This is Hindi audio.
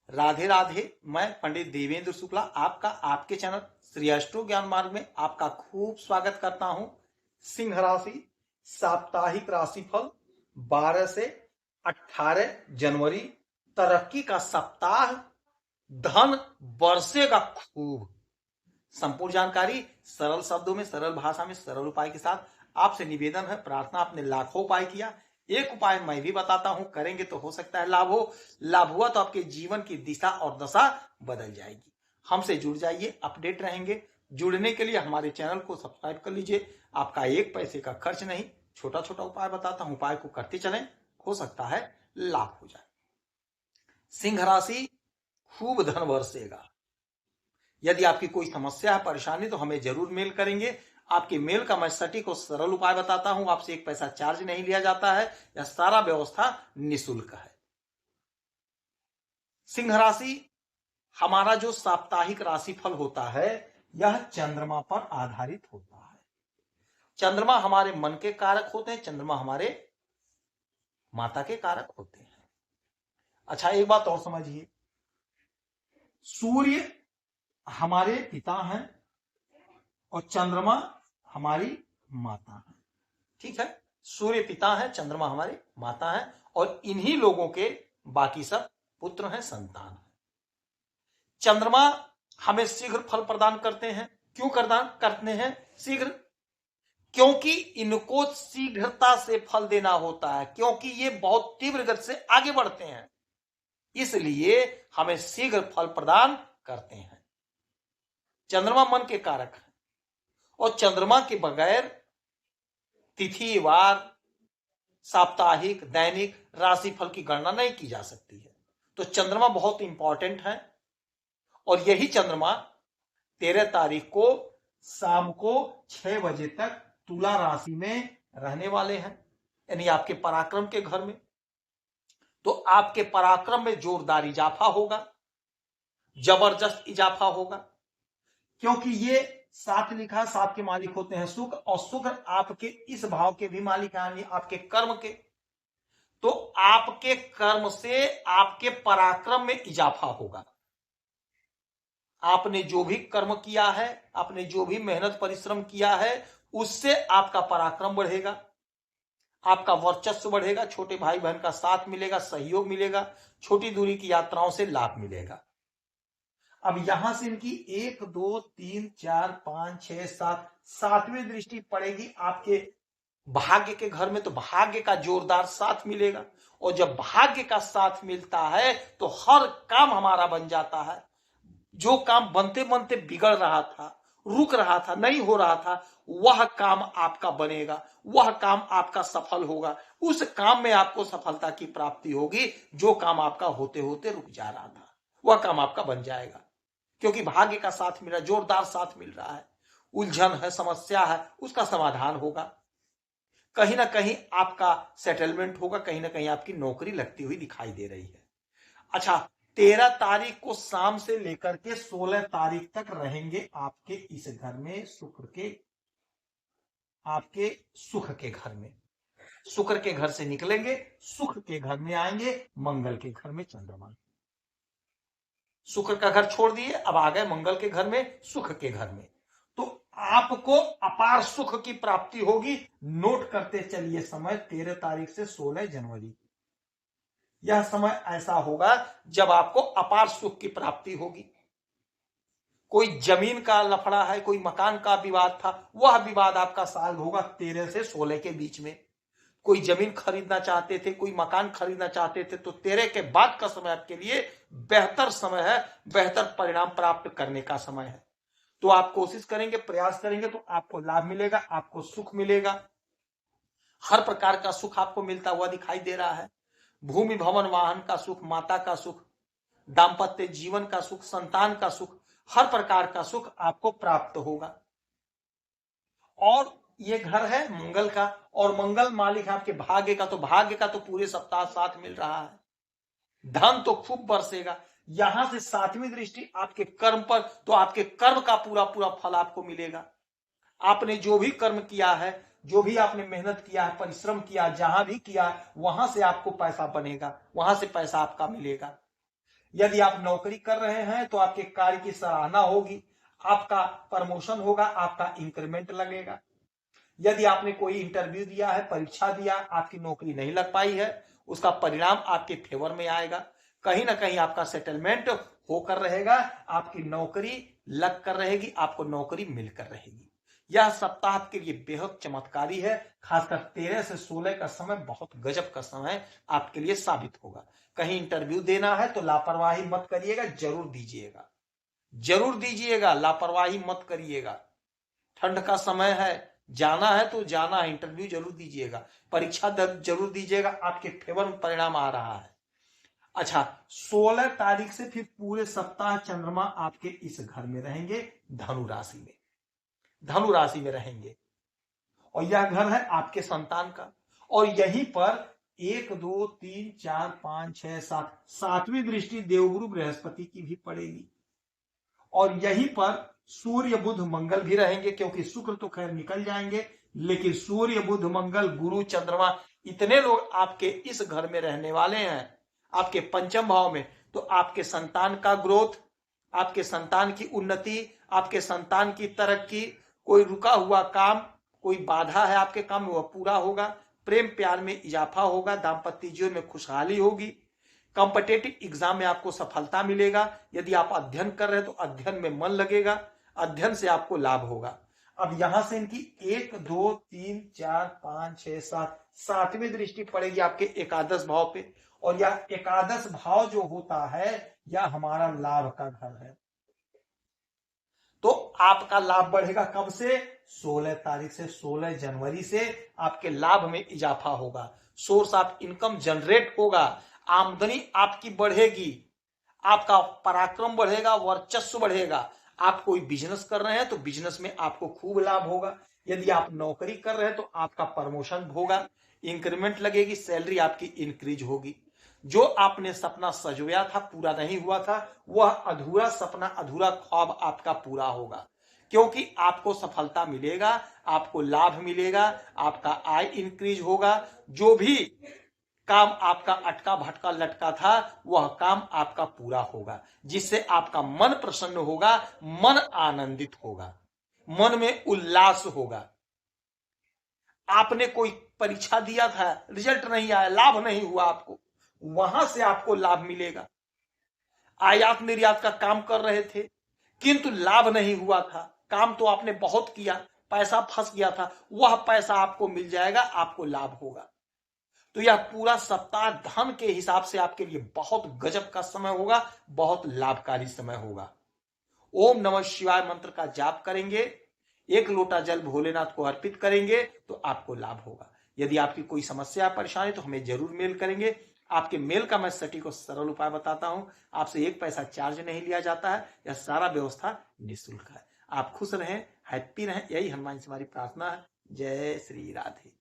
राधे राधे। मैं पंडित देवेंद्र शुक्ला आपका आपके चैनल श्री अष्टो ज्ञान मार्ग में आपका खूब स्वागत करता हूं। सिंह राशि साप्ताहिक राशिफल 12 से 18 जनवरी। तरक्की का सप्ताह, धन बरसेगा खूब। संपूर्ण जानकारी सरल शब्दों में, सरल भाषा में, सरल उपाय के साथ आपसे निवेदन है, प्रार्थना। आपने लाखों उपाय किया, एक उपाय मैं भी बताता हूं, करेंगे तो हो सकता है लाभ हो। लाभ हुआ तो आपके जीवन की दिशा और दशा बदल जाएगी। हमसे जुड़ जाइए, अपडेट रहेंगे। जुड़ने के लिए हमारे चैनल को सब्सक्राइब कर लीजिए। आपका एक पैसे का खर्च नहीं, छोटा छोटा उपाय बताता हूं, उपाय को करते चलें, हो सकता है लाभ हो जाए। सिंह राशि खूब धन बरसेगा। यदि आपकी कोई समस्या है, परेशानी, तो हमें जरूर मेल करेंगे। आपके मेल का मैं सटीक और सरल उपाय बताता हूं। आपसे एक पैसा चार्ज नहीं लिया जाता है। यह सारा व्यवस्था निःशुल्क है। सिंह राशि, हमारा जो साप्ताहिक राशिफल होता है यह चंद्रमा पर आधारित होता है। चंद्रमा हमारे मन के कारक होते हैं, चंद्रमा हमारे माता के कारक होते हैं। अच्छा, एक बात और समझिए, सूर्य हमारे पिता हैं और चंद्रमा हमारी माता है। ठीक है, सूर्य पिता है, चंद्रमा हमारे माता है, और इन्हीं लोगों के बाकी सब पुत्र हैं, संतान है। चंद्रमा हमें शीघ्र फल प्रदान करते हैं। क्यों प्रदान करते हैं शीघ्र? क्योंकि इनको शीघ्रता से फल देना होता है, क्योंकि ये बहुत तीव्र गति से आगे बढ़ते हैं, इसलिए हमें शीघ्र फल प्रदान करते हैं। चंद्रमा मन के कारक है, और चंद्रमा के बगैर तिथि, वार, साप्ताहिक, दैनिक राशिफल की गणना नहीं की जा सकती है। तो चंद्रमा बहुत इंपॉर्टेंट है, और यही चंद्रमा 13 तारीख को शाम को 6 बजे तक तुला राशि में रहने वाले हैं, यानी आपके पराक्रम के घर में। तो आपके पराक्रम में जोरदार इजाफा होगा, जबरदस्त इजाफा होगा, क्योंकि ये 7 लिखा, 7 के मालिक होते हैं शुक्र, और शुक्र आपके इस भाव के भी मालिक हैं, यानी आपके कर्म के। तो आपके कर्म से आपके पराक्रम में इजाफा होगा। आपने जो भी कर्म किया है, आपने जो भी मेहनत परिश्रम किया है, उससे आपका पराक्रम बढ़ेगा, आपका वर्चस्व बढ़ेगा, छोटे भाई बहन का साथ मिलेगा, सहयोग मिलेगा, छोटी दूरी की यात्राओं से लाभ मिलेगा। अब यहां से इनकी 1 2 3 4 5 6 7 7वीं दृष्टि पड़ेगी आपके भाग्य के घर में, तो भाग्य का जोरदार साथ मिलेगा। और जब भाग्य का साथ मिलता है तो हर काम हमारा बन जाता है। जो काम बनते बनते बिगड़ रहा था, रुक रहा था, नहीं हो रहा था, वह काम आपका बनेगा, वह काम आपका सफल होगा। उस काम में आपको सफलता की प्राप्ति होगी। जो काम आपका होते होते रुक जा रहा था, वह काम आपका बन जाएगा, क्योंकि भाग्य का साथ मिल रहा है, जोरदार साथ मिल रहा है। उलझन है, समस्या है, उसका समाधान होगा। कहीं ना कहीं आपका सेटलमेंट होगा, कहीं ना कहीं आपकी नौकरी लगती हुई दिखाई दे रही है। अच्छा, 13 तारीख को शाम से लेकर के 16 तारीख तक रहेंगे आपके इस घर में शुक्र के, आपके सुख के घर में। शुक्र के घर से निकलेंगे, सुख के घर में आएंगे, मंगल के घर में चंद्रमा। शुक्र का घर छोड़ दिए, अब आ गए मंगल के घर में, सुख के घर में। तो आपको अपार सुख की प्राप्ति होगी। नोट करते चलिए समय, 13 तारीख से 16 जनवरी, यह समय ऐसा होगा जब आपको अपार सुख की प्राप्ति होगी। कोई जमीन का लफड़ा है, कोई मकान का विवाद था, वह विवाद आपका सॉल्व होगा 13 से 16 के बीच में। कोई जमीन खरीदना चाहते थे, कोई मकान खरीदना चाहते थे, तो 13 के बाद का समय आपके लिए बेहतर समय है, बेहतर परिणाम प्राप्त करने का समय है। तो आप कोशिश करेंगे, प्रयास करेंगे, तो आपको लाभ मिलेगा, आपको सुख मिलेगा। हर प्रकार का सुख आपको मिलता हुआ दिखाई दे रहा है। भूमि भवन वाहन का सुख, माता का सुख, दाम्पत्य जीवन का सुख, संतान का सुख, हर प्रकार का सुख आपको प्राप्त होगा। और ये घर है मंगल का, और मंगल मालिक है आपके भाग्य का, तो भाग्य का तो पूरे सप्ताह साथ मिल रहा है। धन तो खूब बरसेगा। यहां से 7वीं दृष्टि आपके कर्म पर, तो आपके कर्म का पूरा पूरा फल आपको मिलेगा। आपने जो भी कर्म किया है, जो भी आपने मेहनत किया है, परिश्रम किया, जहां भी किया, वहां से आपको पैसा बनेगा, वहां से पैसा आपका मिलेगा। यदि आप नौकरी कर रहे हैं तो आपके कार्य की सराहना होगी, आपका प्रमोशन होगा, आपका इंक्रीमेंट लगेगा। यदि आपने कोई इंटरव्यू दिया है, परीक्षा दिया, आपकी नौकरी नहीं लग पाई है, उसका परिणाम आपके फेवर में आएगा। कहीं ना कहीं आपका सेटलमेंट होकर रहेगा, आपकी नौकरी लग कर रहेगी, आपको नौकरी मिलकर रहेगी। यह सप्ताह आपके लिए बेहद चमत्कारी है। खासकर 13 से 16 का समय बहुत गजब का समय आपके लिए साबित होगा। कहीं इंटरव्यू देना है तो लापरवाही मत करिएगा, जरूर दीजिएगा, जरूर दीजिएगा, लापरवाही मत करिएगा। ठंड का समय है, जाना है तो जाना है, इंटरव्यू जरूर दीजिएगा, परीक्षा जरूर दीजिएगा, आपके फेवर में परिणाम आ रहा है। अच्छा, 16 तारीख से फिर पूरे सप्ताह चंद्रमा आपके इस घर में रहेंगे, धनु राशि में, धनु राशि में रहेंगे, और यह घर है आपके संतान का। और यहीं पर 1 2 3 4 5 6 7 सातवीं दृष्टि देवगुरु बृहस्पति की भी पड़ेगी। और यहीं पर सूर्य बुध मंगल भी रहेंगे, क्योंकि शुक्र तो खैर निकल जाएंगे, लेकिन सूर्य बुध मंगल गुरु चंद्रमा इतने लोग आपके इस घर में रहने वाले हैं, आपके पंचम भाव में। तो आपके संतान का ग्रोथ, आपके संतान की उन्नति, आपके संतान की तरक्की, कोई रुका हुआ काम, कोई बाधा है आपके काम में, वह पूरा होगा। प्रेम प्यार में इजाफा होगा, दाम्पत्य जीवन में खुशहाली होगी। कॉम्पिटेटिव एग्जाम में आपको सफलता मिलेगा। यदि आप अध्ययन कर रहे हैं तो अध्ययन में मन लगेगा, अध्ययन से आपको लाभ होगा। अब यहां से इनकी 1 2 3 4 5 6 7 सातवीं दृष्टि पड़ेगी आपके एकादश भाव पे। और यह एकादश भाव जो होता है, यह हमारा लाभ का घर है। तो आपका लाभ बढ़ेगा कब से? 16 तारीख से, 16 जनवरी से आपके लाभ में इजाफा होगा, सोर्स ऑफ इनकम जनरेट होगा, आमदनी आपकी बढ़ेगी, आपका पराक्रम बढ़ेगा, वर्चस्व बढ़ेगा। आप कोई बिजनेस कर रहे हैं तो बिजनेस में आपको खूब लाभ होगा। यदि आप नौकरी कर रहे हैं तो आपका प्रमोशन होगा, इंक्रीमेंट लगेगी, सैलरी आपकी इंक्रीज होगी। जो आपने सपना सजोया था, पूरा नहीं हुआ था, वह अधूरा सपना, अधूरा ख्वाब आपका पूरा होगा, क्योंकि आपको सफलता मिलेगा, आपको लाभ मिलेगा, आपका आय इंक्रीज होगा। जो भी काम आपका अटका भटका लटका था, वह काम आपका पूरा होगा, जिससे आपका मन प्रसन्न होगा, मन आनंदित होगा, मन में उल्लास होगा। आपने कोई परीक्षा दिया था, रिजल्ट नहीं आया, लाभ नहीं हुआ आपको, वहां से आपको लाभ मिलेगा। आयात निर्यात का काम कर रहे थे किंतु लाभ नहीं हुआ था, काम तो आपने बहुत किया, पैसा फंस गया था, वह पैसा आपको मिल जाएगा, आपको लाभ होगा। तो यह पूरा सप्ताह धन के हिसाब से आपके लिए बहुत गजब का समय होगा, बहुत लाभकारी समय होगा। ओम नमः शिवाय मंत्र का जाप करेंगे, 1 लोटा जल भोलेनाथ को अर्पित करेंगे तो आपको लाभ होगा। यदि आपकी कोई समस्या परेशानी तो हमें जरूर मेल करेंगे। आपके मेल का मैं सटीक और सरल उपाय बताता हूं, आपसे 1 पैसा चार्ज नहीं लिया जाता है, यह सारा व्यवस्था निःशुल्क है। आप खुश रहें, हैप्पी रहें, यही हनुमान से हमारी प्रार्थना है। जय श्री राधे।